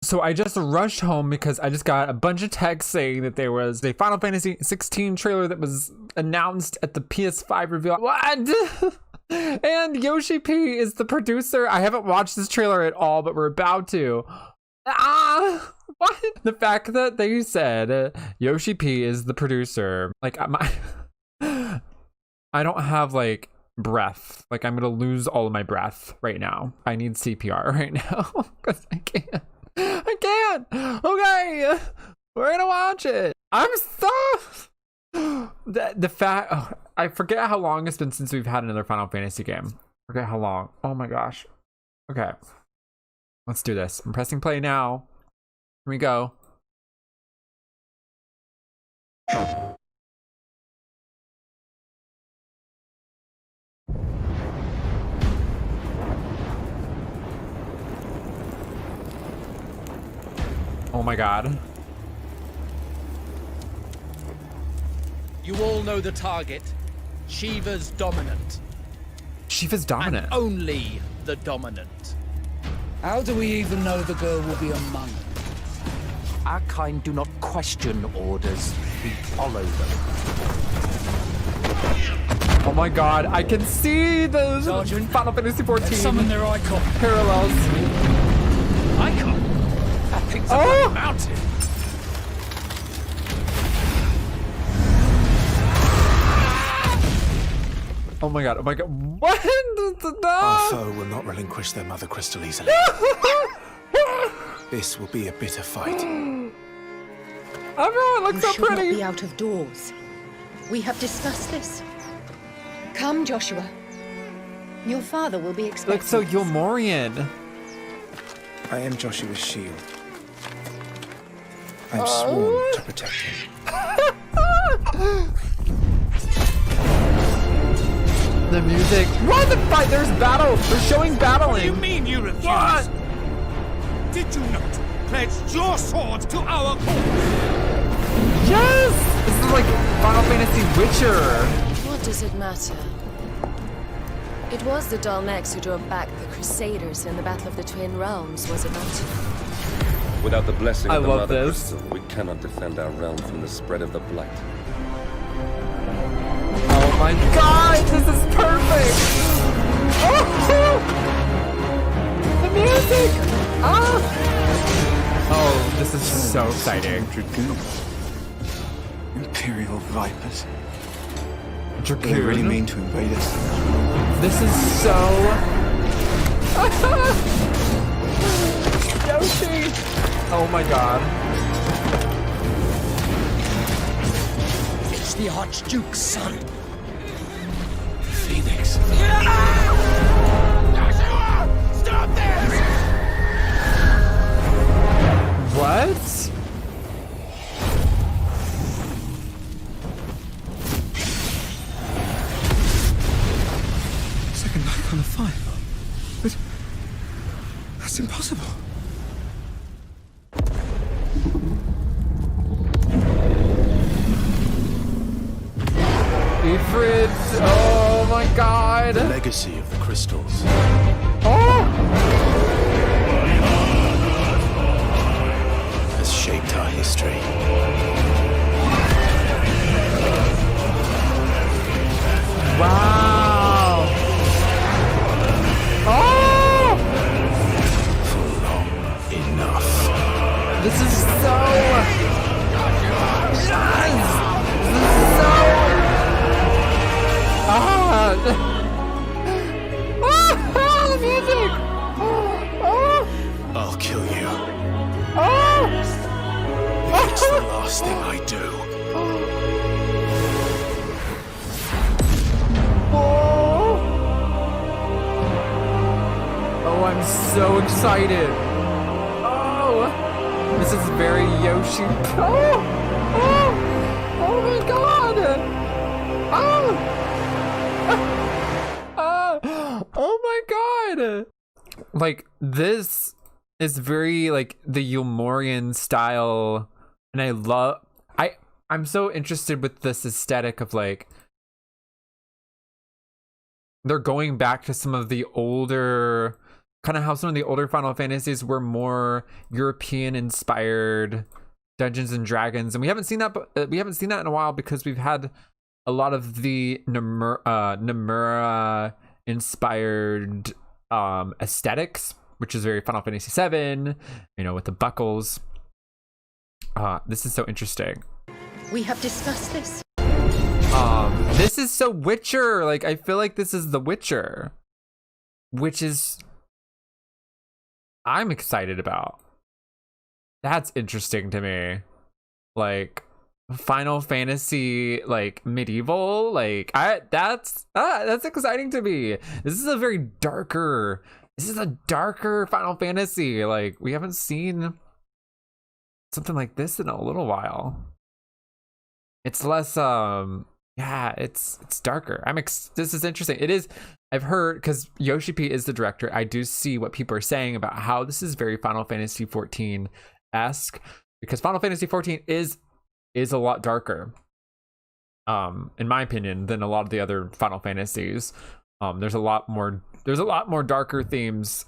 So I just rushed home because I just got a bunch of texts saying that there was a Final Fantasy 16 trailer that was announced at the PS5 reveal. What? And Yoshi P is the producer. I haven't watched this trailer at all, but we're about to. What? The fact that they said Yoshi P is the producer, like I don't have like breath. Like I'm gonna lose all of my breath right now. I need CPR right now because I can't. Okay, we're gonna watch it. I'm so the fact. Oh, I forget how long it's been since we've had another Final Fantasy game. Forget how long. Oh my gosh. Okay, let's do this. I'm pressing play now. Here we go. Oh my god. You all know the target. Shiva's dominant. Shiva's dominant. And only the dominant. How do we even know the girl will be among them? Our kind do not question orders. We follow them. Oh my god, I can see the Sergeant, Final Fantasy 14 summon their icon. parallels. Icon? That thing's a bloody mountain. Oh my god, oh my god. What? Our foe will not relinquish their mother crystal easily. This will be a bitter fight. Everyone looks so You should not pretty. be out of doors. We have discussed this. Come, Joshua. Your father will be expecting. Looks so us. Yulmorian. I am Joshua's shield. I'm sworn to protect him. The music. What the fight? There's battle. They're showing battling. What do you mean you refuse? What? Did you not pledge your swords to our cause? Yes! This is like Final Fantasy Witcher. What does it matter? It was the Dalmex who drove back the Crusaders in the Battle of the Twin Realms, was it not? Without the blessing I of the love Mother this. Crystal, we cannot defend our realm from the spread of the blight. Oh my god, this is perfect! Oh! The music! Ah! Oh, this is so exciting. Imperial Vipers. Dragoon. They really mean to invade us. This is so... Yoshi! Oh my god. It's the Archduke's son. Phoenix. Stop this! What? Second life on the fire. But that's impossible. Ifrit! Oh my god! The legacy of the crystals. Oh! Has shaped our history. Wow! Oh! For long enough. This is so... Yes! This is so... Ah! The music! Oh! I'll kill you. Oh! It's the last thing I do. Oh, I'm so excited. Oh, this is very Yoshi. Oh, oh, oh my god. Oh, oh my god. Like, this is very like the Yulmorian style. And I'm so interested with this aesthetic of like, they're going back to some of the older kind of how some of the older Final Fantasies were more European inspired Dungeons and Dragons, and we haven't seen that. But we haven't seen that in a while because we've had a lot of the Nomura inspired aesthetics, which is very Final Fantasy VII. You know, with the buckles. This is so interesting. We have discussed this. This is so Witcher. Like, I feel like this is The Witcher, which is I'm excited about. That's interesting to me. Like Final Fantasy, like medieval, like that's exciting to me. This is a darker Final Fantasy. Like, we haven't seen something like this in a little while. It's less yeah, it's darker. This is interesting. It is. I've heard, because Yoshi P is the director, I do see what people are saying about how this is very Final Fantasy 14-esque, because Final Fantasy 14 is a lot darker, in my opinion, than a lot of the other Final Fantasies. There's a lot more darker themes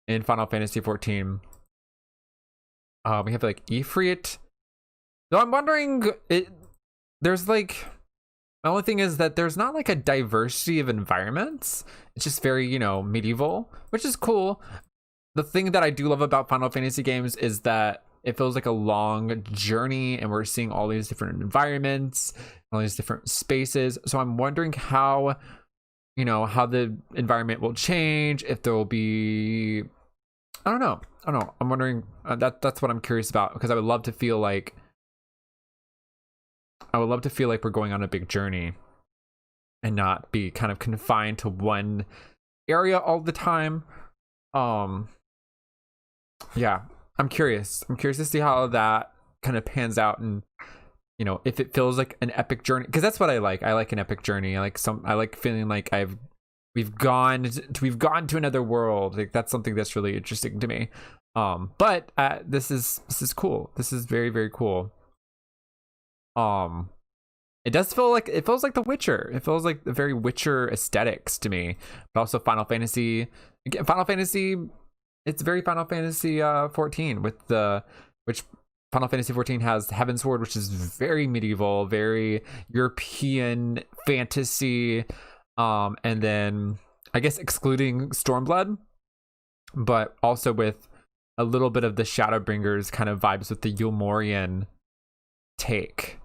in Final Fantasy 14. We have like Ifrit. So I'm wondering, there's like, my only thing is that there's not like a diversity of environments. It's just very, you know, medieval, which is cool. The thing that I do love about Final Fantasy games is that it feels like a long journey, and we're seeing all these different environments, all these different spaces. So I'm wondering how, you know, how the environment will change, if there will be, I don't know. I'm wondering, that's what I'm curious about, because I would love to feel like we're going on a big journey and not be kind of confined to one area all the time. Yeah, I'm curious to see how that kind of pans out, and you know, if it feels like an epic journey, because that's what I like an epic journey. I like feeling like we've gone to another world. Like, that's something that's really interesting to me. But this is cool. This is very, very cool. It feels like The Witcher. It feels like the very Witcher aesthetics to me, but also Final Fantasy. Again, Final Fantasy, it's very Final Fantasy 14 which Final Fantasy 14 has Heavensward, which is very medieval, very European fantasy. And then I guess excluding Stormblood, but also with a little bit of the Shadowbringers kind of vibes with the Eulmorian take.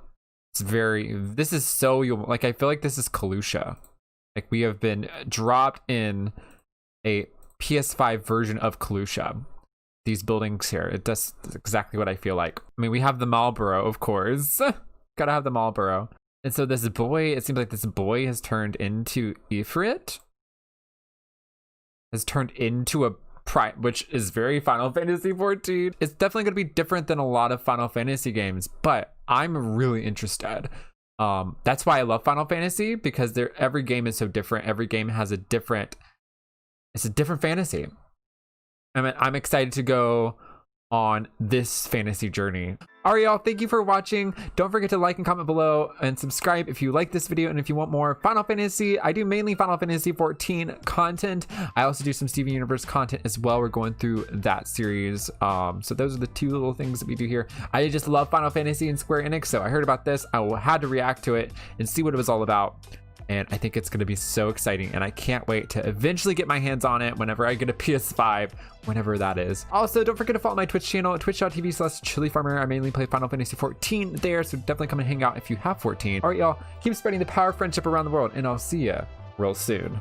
This is so, like, I feel like this is Kholusia. Like, we have been dropped in a PS5 version of Kholusia. These buildings here, that's exactly what I feel like. I mean, we have the Marlborough, of course. Gotta have the Marlborough. And so this boy, it seems like this boy has turned into Ifrit. Has turned into a prime, which is very Final Fantasy 14. It's definitely going to be different than a lot of Final Fantasy games, but I'm really interested. That's why I love Final Fantasy, because every game is so different. Every game has a different fantasy. I mean, I'm excited to go on this fantasy journey. All right, y'all, thank you for watching. Don't forget to like and comment below and subscribe if you like this video, and if you want more Final Fantasy. I do mainly Final Fantasy 14 content. I also do some Steven Universe content as well. We're going through that series. So those are the two little things that we do here. I just love Final Fantasy and Square Enix, so I heard about this. I had to react to it and see what it was all about. And I think it's going to be so exciting, and I can't wait to eventually get my hands on it whenever I get a PS5, whenever that is. Also, don't forget to follow my Twitch channel at twitch.tv/ChiliFarmer. I mainly play Final Fantasy 14 there, so definitely come and hang out if you have 14. All right, y'all, keep spreading the power of friendship around the world, and I'll see ya real soon.